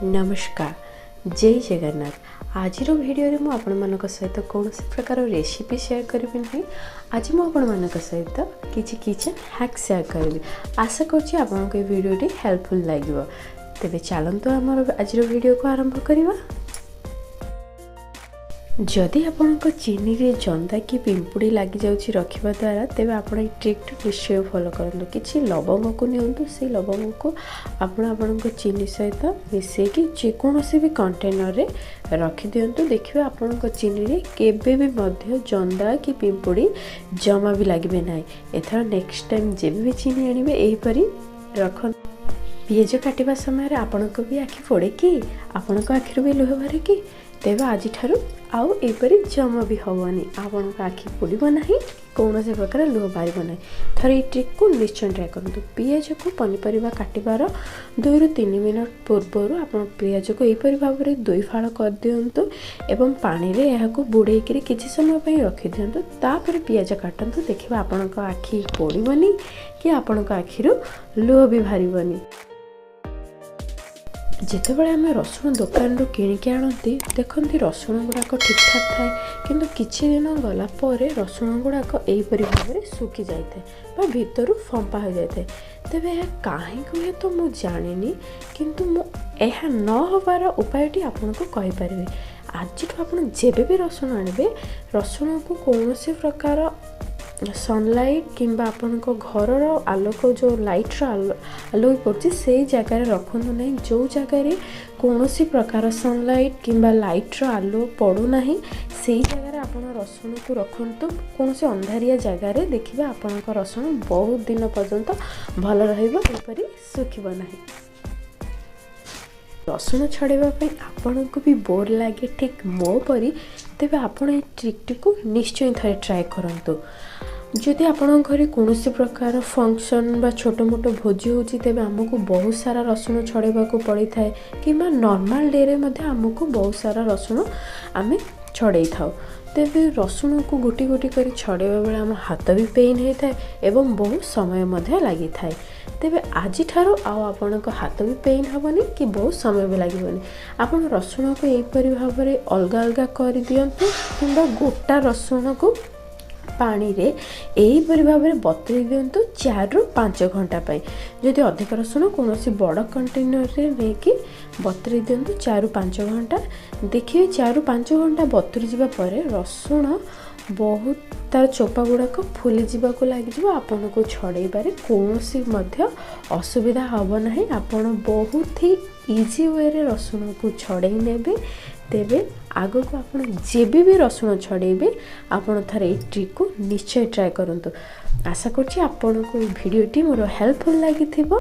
नमस्कार जय जगन्नाथ। आज भिडियो मु आपण मानक सहित कौन प्रकार रेसिपी शेयर करी नहीं। आज मुझे सहित किसी किचन हैक शेयर करी। आशा कर भिडियो हेल्पफुल लगे। तेरे चलतु आम आज भिडियो को आरंभ करवा। जदि आपण चीनी रे जंदा कि पिंपुड़ी लगी जाऊँगी रखा द्वारा तेज आप ट्रिक निश्चय फॉलो करूँ। कि लवंग को नियंतु से लवंग को आपण चीनी सहित मिसेकी जेकोसी भी कंटेनर रे रखी दिंतु। देखिए आपण चीनी रे केबे भी मध्य जंदा कि पिंपुड़ी जमा भी लगे ना। एथर नेक्स्ट टाइम जब भी चीनी आने यहीपरी रख। पियाज काटिबा समय आपण को भी आखि फोड़े कि आपण आखिर भी लुह बारे कि तेज आज आउ एपरी जमा भी हेनी। आपण आखि पोड़ो ना कौन से प्रकार लुह बाहर ना। थर ये ट्रिक को निश्चय ट्राए करूँ। पियाज को पनीपरिया काटिबार 2 ରୁ 3 मिनट पूर्वर आप पियाज को यहीपरि भाव में 2 फाड़ कर दिंतु एवं पानी रे यह बुड़े किसी समय पर रखी दिंतु। तापर पियाज काटतु। देखिए आपण आखि पोड़ोनी कि आपण आखिर लुह भी बाहर। जितेबाला आम रसुण दुकान रू किणिकी आनती देखती रसुण गुड़ाक ठीक ठाक थाए किंतु किछि दिन गला पर रसुण गुड़ाक यहीपरि भाव में सुखी जाए भितर फंपा हो जाए। तेबे यह कहीं हुए तो मुझे जानी किंतु यह न होबार उपायटी आपन को कहि परिबे। आज आप जेबे भी रसुण आनबे रसुण को कौन से प्रकार सनलाइट किंबा आपण घर आलोक जो लाइट आलोक पड़ती से जगार रखु ना। जो जगार कौन सी प्रकार सनलाइट किंबा लाइट आलोक पड़ूना से जगार आपण रसुण को रखु। कौन से अंधारिया जगार देखिए आपण रसुण बहुत दिन पर्यंत भल रहीपरि सुखिब ना। रसुण छड़ाइवाई आपण को भी बोर लगे ठीक मो परी तेज आपण ये ट्रिक को निश्चय थे ट्राए करूँ। जदि आपण घरे कौन प्रकार फंक्शन बा छोट मोट भोजी होची तेबे आमको बहुत सारा रसुण छड़ाइबा को पड़ी थाए कि नॉर्मल डे रे मध्ये आमको बहुत सारा रसुण आमे छड़ाई थाउ। तेबे रसुण को गोटी गोटी कर छड़ाइबा बेले आम हाथ भी पेन होता है एवं बहुत समय मध्ये लगी थाए। तेबे आज ठारो आपण हाथ भी पेन हेनी कि बहुत समय भी लगे। आपण रसुण को यहीपरि भाव में अलग अलग कर दियंतु किंबा गोटा रसुण को पानी रे यहीपरि भाव में बतुरी दियंतु 4 ରୁ 5 घंटा पाई। जदि अधिक रसुण कौन बड़ कंटेनर रे लेकिन बतुरी दियंतु 4 ରୁ 5 घंटा। देखिए 4 ରୁ 5 घंटा बतुरी जावा पर रसुण बहुत तार चोपा गुड़ाक फुली जावाक लगे। आपन को छड़ाइबारे कौन असुविधा हम ना। आपन बहुत ही इजी वे रे रसुण को छड़ाई नेबे। तेबे आगो को आप जेबी भी रसुण छड़ेबे आपन थर ये ट्रिक को निश्चय ट्राए करंतु। आशा करछि आपन को भिडियोटी मोर हेल्पफुल लगी थिबो।